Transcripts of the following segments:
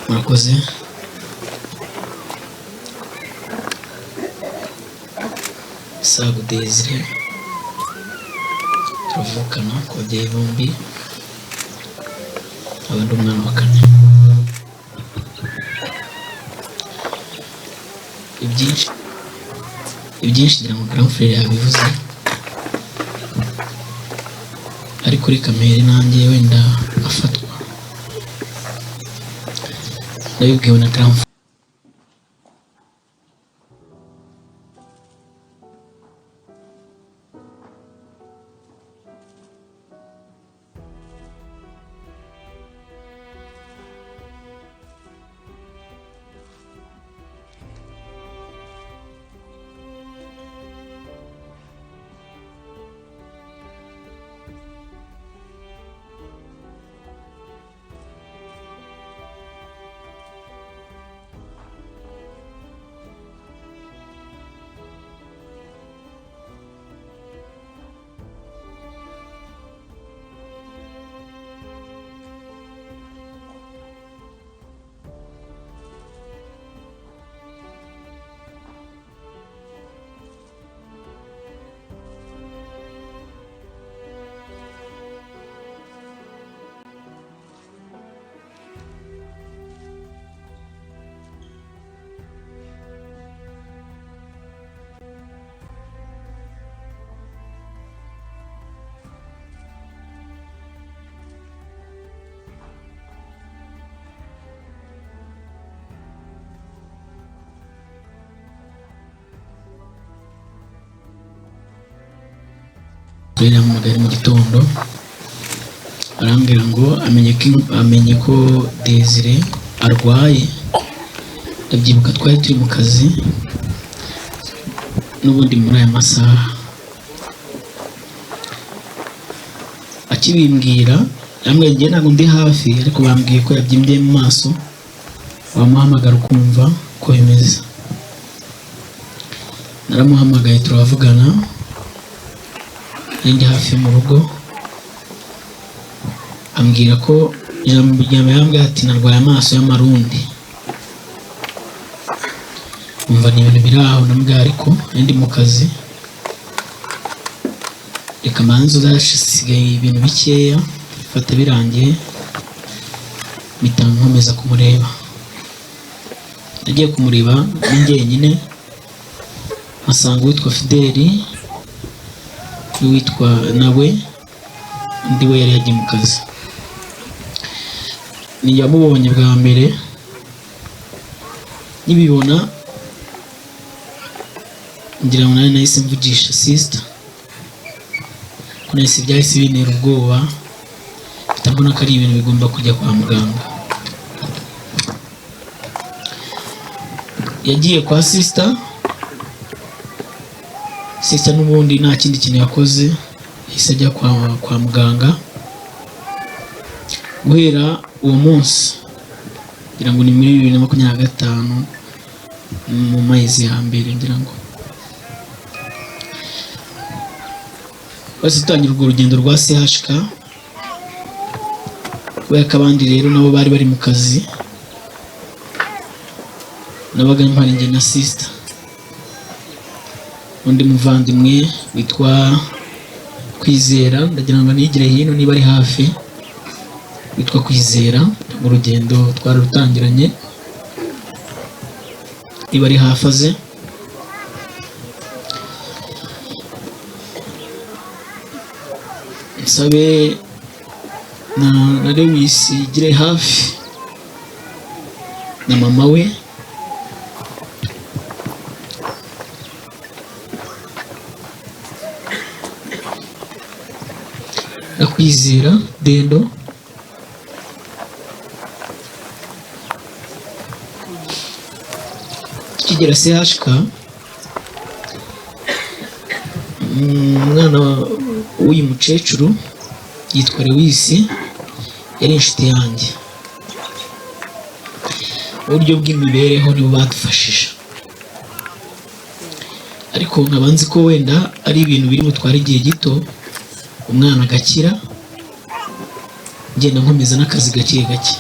murakoze. Sago Desire turavukana ku babyeyi bombi, abandi umwana wa kane. ibyinshi ngira ngo grand frère yabivuze, ariko reka mpere nanjye wenda afatwa nabibwiwe na grand frère. Yamuhamagaye mu gitondo arambwira ngo amenye ko Desire arwaye. Ndabyibuka twari turi mu kazi n'ubundi muri aya masaha. Akibimbwira yambwiye njye ntabwo ndi hafi, ariko bambwiye ko yabyimbye mu maso, wamuhamagara ukumva ko bimeze. Naramuhamagaye turavugana, ndi hafi mu rugo, ambwira ko ijambo yambwiye ati narwaye amaso y'amarundi. Umva ni ibintu biri aho, nambwiye ariko ndi mu kazi, reka manza uzasigaye ibintu bikeya, fata birangiye mpita nkomeza kumureba. Nagiye kumureba ni njyenyine, asanga uwitwa Fideli n'uwitwa nawe undi we yari yagiye mu kazi. Niyamubonye bwa mbere, nibibona ngira ngo nari nahise mvugisha sister, ko nahise byahise bintera ubwoba, mbona ko ari ibintu bigomba kujya kwa muganga. Yagiye kwa sister n'ubundi nta kindi kintu yakoze, yahise ajya kwa muganga. Guhera uwo munsi ngira ngo ni muri 2025 mu mezi ya mbere, ngira ngo basi tutangira urwo rugendo rwa CHK. Kubera ko abandi rero nabo bari bari mu kazi, nabaga mpari njye na sister. Undi muvandimwe witwa Kwizera, ndagira ngo nigire hino niba ari hafi, witwa Kwizera, mu rugendo twararutangiranye, niba ari hafi aze. Nsabe na Lewis igire hafi na mama we, na Kwizera Dendo, kigera CHK. Umwana w'uyu mukecuru yitwa Lewis, yari inshuti yanjye. Uburyo bw'imibereho nibo badufashije, ariko nkaba nzi ko wenda ari ibintu biri butware igihe gito, umwana agakira, ngenda nkomeza n'akazi gake gake.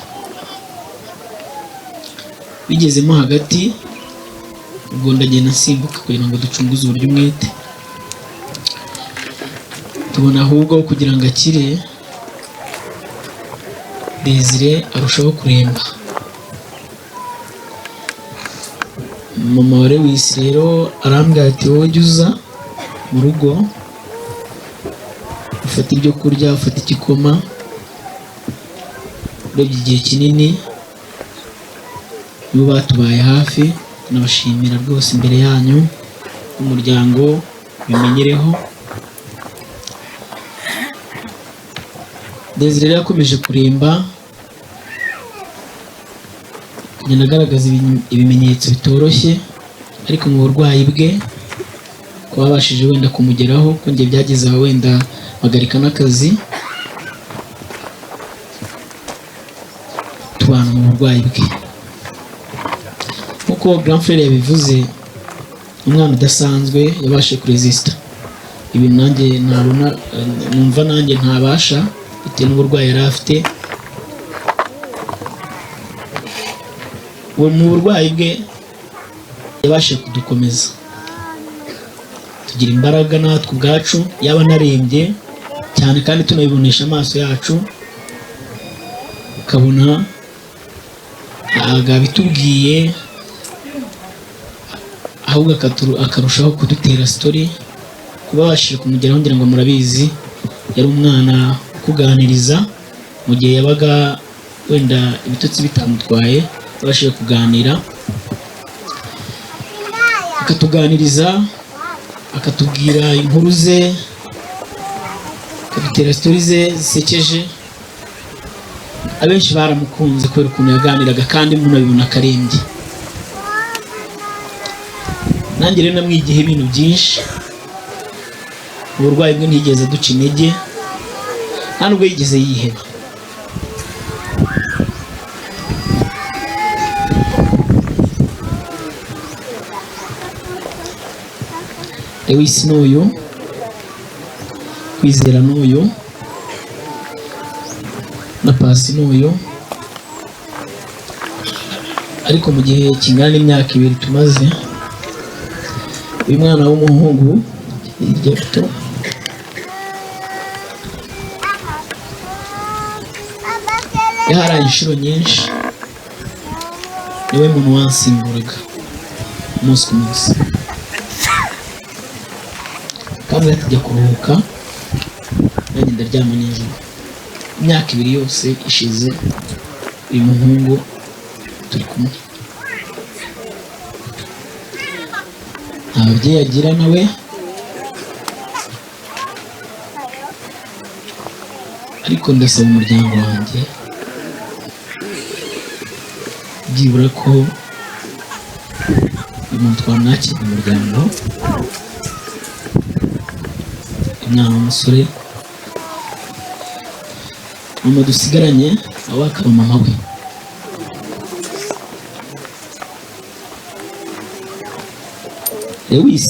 bigezemo hagati ubwo ndagenda nsimbuka kugira ngo ducunguze uburyo umwete, tubona ahubwo kugira ngo akire Desire arushaho kuremba. Mama wa Lewis rero arambwira ati wowe jya uza mu rugo ufata ibyo kurya, ufata igikoma, urebye igihe kinini nibo batubaye hafi, tunabashimira rwose imbere yanyu umuryango bimenyereho. Desire yakomeje kuremba, kugenda agaragaza ibimenyetso bitoroshye, ariko mu burwayi bwe ko babashije wenda kumugeraho, ko njye byageze aho wenda bagarika n'akazi, tubana mu burwayi bwe. Nk'uko Grand Frere yabivuze, umwana udasanzwe yabashije kuresisita ibintu nanjye ntabona, numva nanjye ntabasha bitewe n'uburwayi yari afite. Mu burwayi bwe yabashije kudukomeza, tugira imbaraga natwe ubwacu, yaba narembye cyane kandi tunabibonesha amaso yacu, ukabona agabitubwiye, ahubwo akarushaho kudutera story. Kuba babashije kumugeraho ngira ngo murabizi, yari umwana ukuganiriza mu gihe yabaga wenda ibitotsi bitamutwaye, babashije kuganira, akatuganiriza, akatubwira inkuru ze, akadutera story ze zisekeje. Abenshi baramukunze kubera ukuntu yaganiraga kandi munabibona akarembye. Nanjye rero namwigiyeho ibintu byinshi, uburwayi bwe ntiyigeze aduca intege, nta nubwo yigeze yiheba. Lewis n'uyu, Kwizera n'uyu, na Pasi n'uyu, ariko mu gihe kingana n'imyaka 2 tumaze, uyu mwana w'umuhungu hirya gato yaharaye inshuro nyinshi, niwe muntu wansimburaga umunsi ku munsi, kandi tujya kuruhuka nanjye ndaryama nijoro. Imyaka 2 yose ishize uyu muhungu turi kumwe, nta babyeyi agira nawe, ariko ndasaba umuryango wanjye byibura ko uyu muntu twamwakira mu muryango, umwana w'umusore, mama dusigaranye aho akaba mama we. Lewis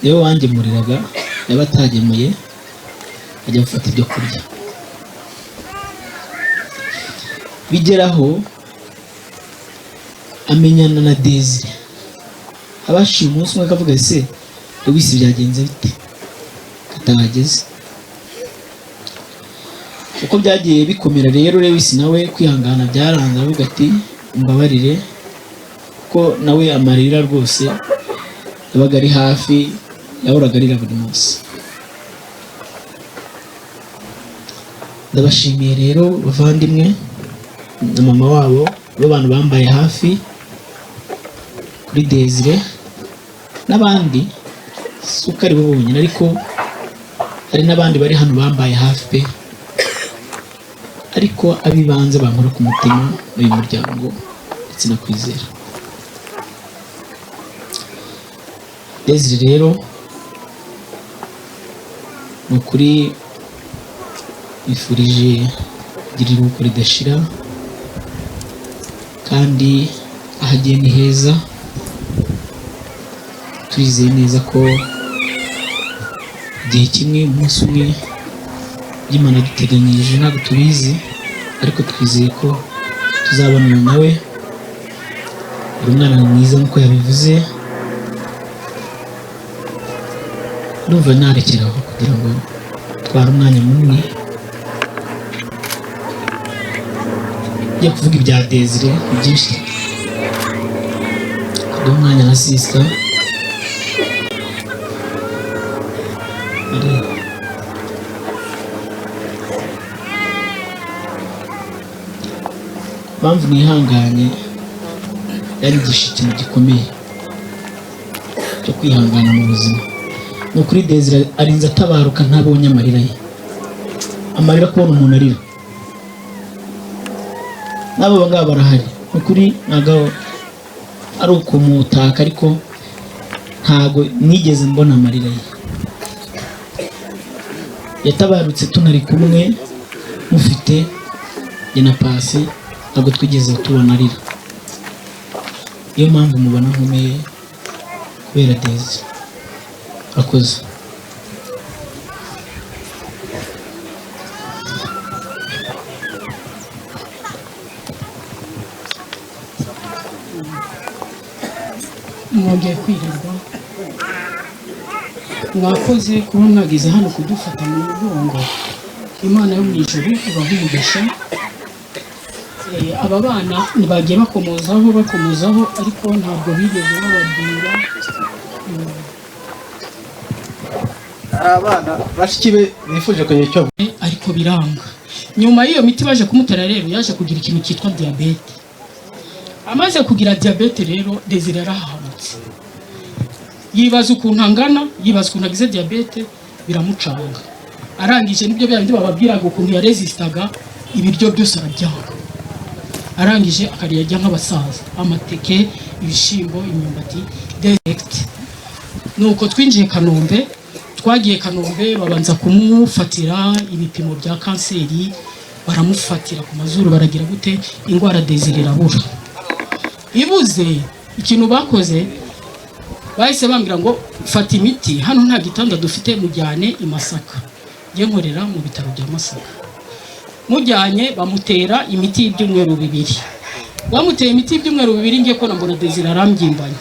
niwe wangemuriraga, yaba atagemuye ajya gufata ibyo kurya. Bigeraho amenyana na Desire, abashiye umunsi umwe akavuga ese Lewis byagenze bite atahageze. Uko byagiye bikomera rero, Lewis nawe kwihangana byaranze, avuga ati umbabarire, ko nawe amarira rwose yabaga ari hafi, yahoraga arira buri munsi. Ndabashimiye rero bavandimwe na mama wabo, bantu bambaye hafi kuri Desire, n'abandi suko ari bo bonyine, ariko hari n'abandi bari hano bambaye hafi pe, ariko abibanze bankora ku mutima n'uyu muryango ndetse no Kwizera. Desire rero ni ukuri bifurije kugira iruhuko ridashira, kandi ahagiye ni heza. Turizeye neza ko igihe kimwe, umunsi umwe, Imana duteganyirije ntabwo tubizi, ariko twizeye ko tuzabonana nawe. uri umwana mwiza nk'uko yabivuze. ndumva narekeraho kugira ngo tware umwanya munini njya kuvuga ibya Desire byinshi. ndi umwanya na sista mpamvu nihanganye yarigisha ikintu gikomeye cyo kwihangana mu buzima. ni ukuri Desire arinze atabaruka ntabonye amarira ye. amarira kubona umuntu arira n'abo ngabo barahari. ni ukuri ntabwo ari ukumutaka, ariko ntabwo nigeze mbona amarira ye. yatabarutse tunari kumwe mufite jye na Pasi, ntabwo twigeze tubona arira. niyo mpamvu mubona nkomeye kubera Desire. akoze mwongeye kwirirwa, mwakoze kuba mwagize hano kudufata mu mugongo. Imana yo mu ijuru ibahe umugisha. aba bana bagiye bakomozaho ariko ntabwo bigeze bababwira. abana bashiki be bifuje kwenye cyo ariko biranga. nyuma y'iyo miti baje kumutera rero yaje kugira ikintu cyitwa diabete. amaze kugira diabete rero Desire yarahamutse, yibaza ukuntu angana, yibaza ukuntu agize diabete, biramucanga. arangije nibyo byabindi bababwiraga ukuntu yaresistaga ibiryo byose arabyanga. arangije akarya nk'abasaza, amateke, ibishimbo, imyumbati direct. nuko twinjiye Kanombe, twagiye Kanombe babanza kumufatira ibipimo bya kanseri, baramufatira ku mazuru, baragira gute, indwara Desire irabura. ibuze ikintu bakoze, bahise bambwira ngo fata imiti, hano nta gitanda dufite, mujyane i Masaka. njye nkorera mu bitaro bya Masaka. mujyanye bamutera imiti y'ibyumweru 2. bamuteye imiti y'ibyumweru 2, ngiye ko nambona Desire arambyimbaye,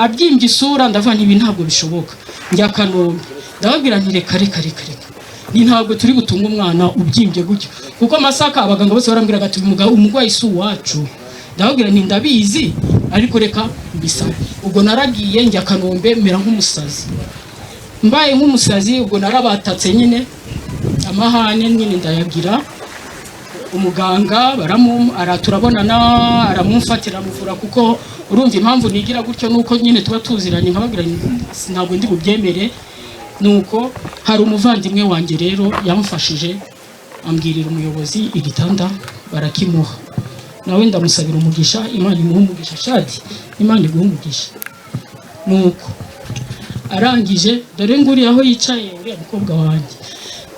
abyimbye isura. ndavuga ibi ntabwo bishoboka. njya Kanombe ndababwira nti reka ni ntabwo turi butunga umwana ubyimbye gutyo, kuko Masaka abaganga bose barambwiraga ati umugwayi si uwacu. ndababwira nti ndabizi, ariko reka mbisa. ubwo naragiye njya Kanombe mera nk'umusazi, mbaye nk'umusazi. ubwo narabatatse nyine, amahane nyine ndayagira. umuganga turabonana, aramumfatira amuvura, kuko urumva impamvu nigira gutyo nuko nyine tuba tuziranye. nkababwira ntabwo ndi bubyemere. nuko hari umuvandimwe wanjye rero yamufashije, ambwirira umuyobozi igitanda barakimuha. nawe ndamusabira umugisha, Imana imuhe umugisha. Shadi, Imana iguhe umugisha. nuko arangije, dore nguriye aho yicaye uriya mukobwa wanjye,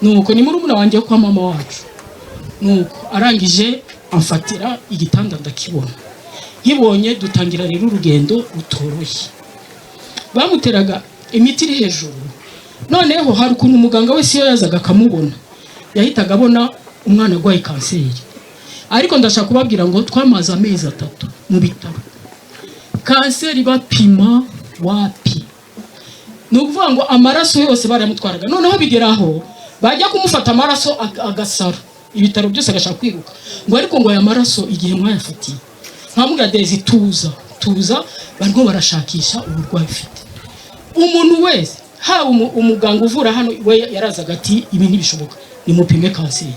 nuko ni murumuna wanjye kwa mama wacu. nuko arangije amfatira igitanda ndakibona. nkibonye dutangira rero urugendo rutoroshye. bamuteraga imiti iri hejuru. noneho hari ukuntu umuganga wese iyo yazaga akamubona yahitaga abona umwana arwaye kanseri. ariko ndashaka kubabwira ngo twamaze amezi 3 mu bitaro, kanseri bapima wapi. ni ukuvuga ngo amaraso yose barayamutwaraga. noneho bigeraho bajya kumufata amaraso agasara, ibitaro byose agashaka kwiruka ngo ariko ngo aya maraso igihe mwayafatiye. nkamubwira Desire tuza, barimo barashakisha uburwayi ufite. umuntu wese, haba umuganga uvura hano we yarazaga ati ibi ntibishoboka, nimupime kanseri.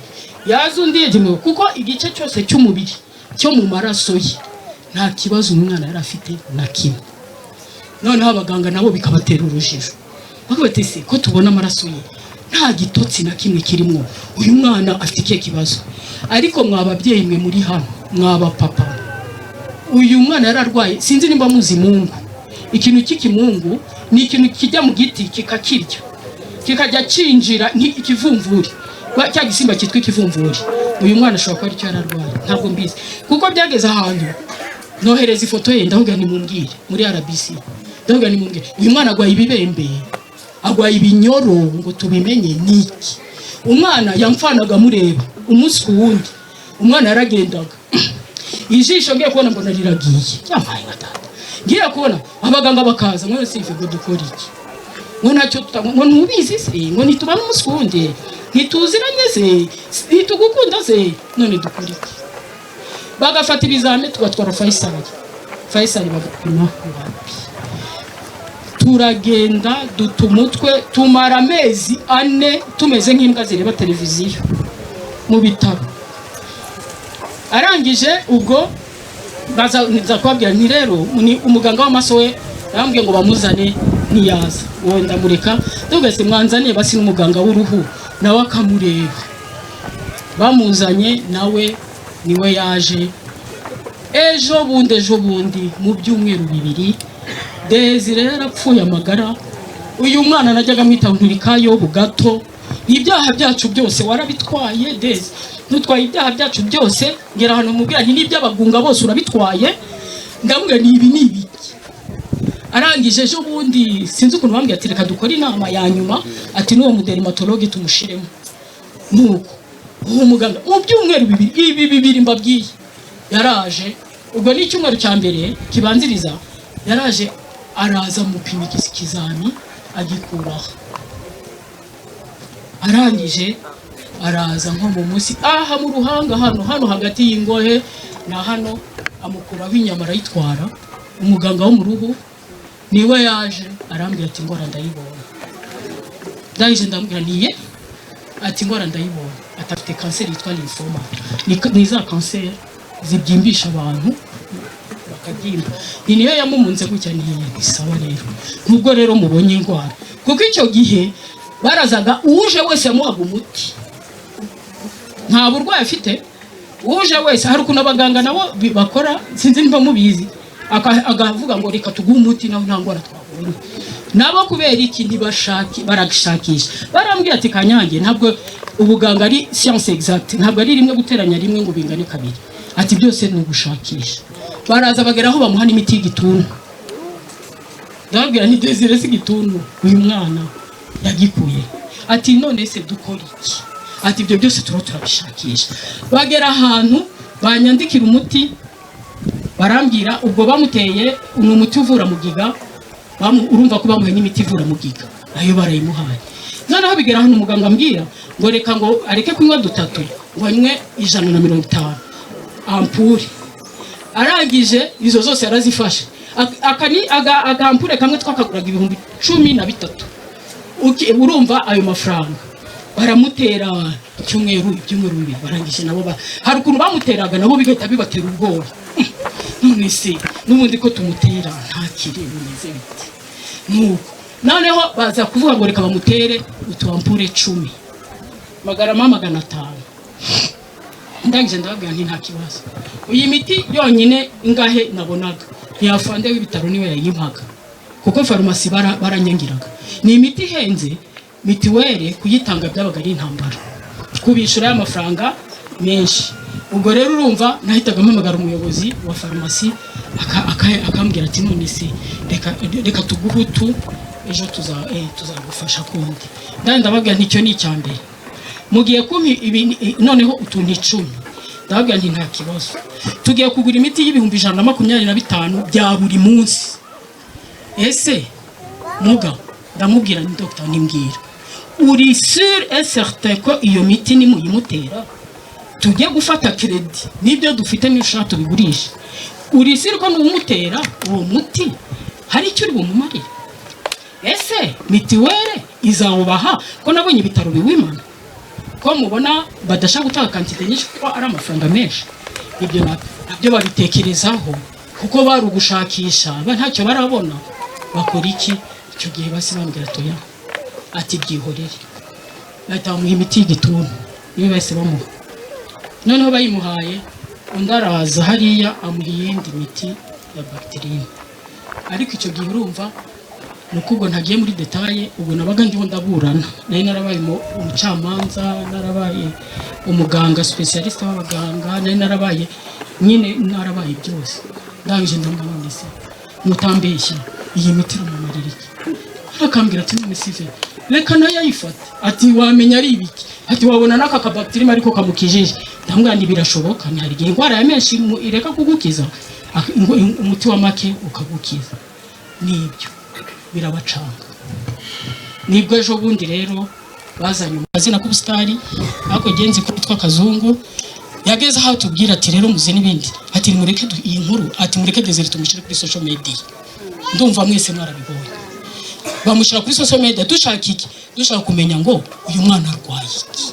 yaza undi yegemewe, kuko igice cyose cy'umubiri cyo mu maraso ye nta kibazo umwana yari afite na kimwe. noneho abaganga nabo bikabatera urujijo, bakabati se ko tubona amaraso ye nta gitotsi na kimwe kirimo, uyu mwana afite ikihe kibazo? ariko mwababyeyi mwe muri hano, mwaba papa, uyu mwana yararwaye. sinzi nimba muzi Mungu. ikintu cy'ikimungu ni ikintu kijya mu giti kikakirya, kikajya cinjira nk'ikivumvuri, cya gisimba cyitwa ikivumvuri. uyu mwana ashobora kuba aricyo yararwaye, ntabwo mbizi, kuko byageze ahantu nohereza ifoto ye ndavuga nimumbwire muri RBC, ndavuga nimumbwire uyu mwana agwaye ibibembe, agwaye ibinyoro, ngo tubimenye niki. umwana yamfanaga mureba umunsi ku wundi, umwana yaragendaga ijisho ngiye kubona mbona riragiye yamaye nka data ngiye kubona abaganga bakaza ngo sive ngo dukora iki ngo ntacyo ngo ntubizi se ngo nitubana umusundi ntituziranye se ntitugukunda se none dukora iki bagafata ibizame tugatwara Faisal bagapima wapi turagenda dutumutwe tumara amezi 4 tumeze nk'imbwa zireba televiziyo mu bitaro arangije ubwo baza kwabwira ni rero ni umuganga w'amaso we yambwiye ngo bamuzane ntiyaza wenda mureka tugase mwanzane basi n'umuganga w'uruhu nawe akamureba bamuzanye nawe niwe yaje ejo bundi mu byumweru 2 Desire yarapfuye amagara uyu mwana najyaga mwita nturikayo bugato ibyaha byacu byose warabitwaye Dezi nutwaye ibyaha byacu byose ngera hano mubwira nti n'iby'abagunga bose urabitwaye ndamwe ni ibiki arangije ejo bundi sinzi ukuntu bambwiye ati reka dukora inama ya nyuma ati n'uwo mudermatologue tumushiremo nuko uwo muganga mu byumweru 2 mbabwiye yaraje ubwo ni icyumweru cya mbere kibanziriza yaraje araza mupima ikizami agikuraho arangije araza nko mu munsi aha mu ruhanga hano hagati y'ingohe na hano amukuraho inyama arayitwara umuganga wo mu ruhu niwe yaje arambwira ati ngora ndayibona ndahije ndambwira niye ati ngora ndayibona atafite kanseri yitwa lymphoma ni za kanseri zibyimbisha abantu bakabyimba niyo yamumunze gutya ni sawa rero nubwo rero mubonye indwara kuko icyo gihe barazaga uje wese amuhaga umuti nta burwayi afite uje wese hari ukuntu abaganga nabo bakora sinzi niba mubizi agavuga ngo reka tuguhe umuti naho nta ngwara twabonye nabo kubera iki ntibashaki baragishakisha barambwira ati Kanyange ntabwo ubuganga ari science exacte ntabwo ari rimwe guteranya rimwe ngo bingane kabiri ati byose ni ugushakisha baraza bageraho bamuha n'imiti y'igituntu ndababwira nti Desire igituntu uyu mwana yagikuye ati none se dukora iki ati ibyo byose turabishakisha bagera ahantu banyandikira umuti barambwira ubwo bamuteye umuti uvura mugiga urumva ko bamuhe n'imiti ivura mugiga ayo barayimuhaye noneho bigera ahantu umuganga ambwira ngo reka ngo areke kunywa 3 ngo anywe 150 ampure arangije izo zose yarazifashe agampure kamwe twakaguraga 13,000 urumva ayo mafaranga baramutera ibyumweru 2 barangije nabo hari ukuntu bamuteraga nabo bigahita bibatera ubwoba none se n'ubundi ko tumutera nta kiri bimeze biti nuko noneho baza kuvuga ngo reka bamutere utuampure 10 magarama 500 ndangije ndababwira nti nta kibazo uyi miti yonyine ingahe nabonaga ntiyafande w'ibitaro niwe yayimpaga kuko farumasi baranyangiraga ni imiti ihenze mitiwere kuyitanga byabaga ari intambara kubishura y'amafaranga menshi ubwo rero urumva nahitaga mpamagara umuyobozi wa farumasi akambwira ati none se reka tuguhutu ejo tuzagufasha kundi ndababwira nti cyo ni icyambere mugiye kumpi noneho utuntu 10 ndababwira nti nta kibazo tugiye kugura imiti y'ibihumbi 125 bya buri munsi ese muga ndamubwira ni docteur nimbwira uri sûr et certain ko iyo miti ni muyimutera tugiye gufata credit nibyo dufite n'ishatu bigurisha uri sûr ko n'umutera uwo muti hari icyo uri bumumarira ese mitiwere izawubaha ko nabonye ibitaro biwimana ko mubona badashaka gutanga quantité nyinshi kuko ari amafaranga menshi ibyo nabyo babitekerezaho kuko bari ugushakisha ntacyo barabona bakora iki icyo gihe basi bambwira toya ati byihorere batamuha imiti y'igituntu niyo bese bamuha noneho bayimuhaye undaraza hariya amuha iyindi miti ya bacterie ariko icyo gihe urumva nuko ntagiye muri detaye ubwo nabaga ndiho ndaburana nari narabaye umucamanza narabaye umuganga specialist w'abaganga nari narabaye nyine narabaye byose ndangije ndamubona se mutambeshye iyi miti rumamarira iki akambwira ati none sive reka nayo ayifata ati wamenya ari ibiki ati wabona naka kabacterie ariko kamukijije ndamubwira nti birashoboka, ntihari igihe indwara ya menshi ireka kugukiza umuti wa make ukagukiza. Nibyo birabacanga. Nibwo ejo bundi rero bazanye amazina k'ubusitari ako genzi kwitwa Kazungu, yageze aho tubwira ati rero muze n'ibindi, ati mureke iyi nkuru, ati mureke Desire tumushyire kuri social media. Ndumva mwese mwarabibonye, bamushyira kuri social media. Dushaka iki? Dushaka kumenya ngo uyu mwana arwaye iki.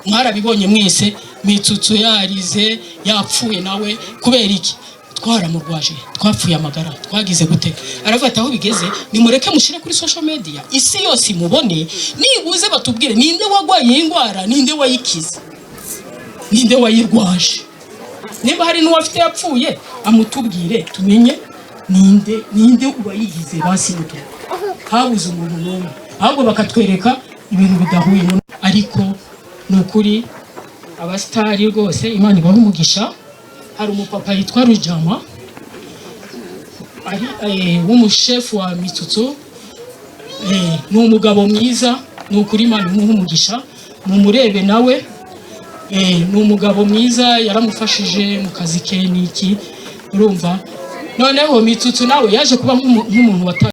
Mwarabibonye mwese, Mitsutsu yarize yapfuye nawe kubera iki? Twaramurwaje, twapfuye amagara, twagize gute. Aravuga ati aho bigeze nimureke mushire kuri social media, isi yose imubone, nibuze batubwire ninde wagwaye indwara, ninde wayikiza, ninde wayirwaje. Niba hari n'uwafite yapfuye amutubwire tumenye ninde ubayigize. Basi muto habuze umuntu n'umwe, ahubwo bakatwereka ibintu bidahuye. Ariko nukuri abastari rwose Imana ibaha umugisha. Hari umupapa yitwa Rujama, ari w'umushefu wa Mitsutsu, ni umugabo mwiza, ni ukuri Imana imuha umugisha, mumurebe nawe. Ni umugabo mwiza, yaramufashije mu kazi ke niki, urumva. Noneho Mitsutsu nawe yaje kuba nk'umuntu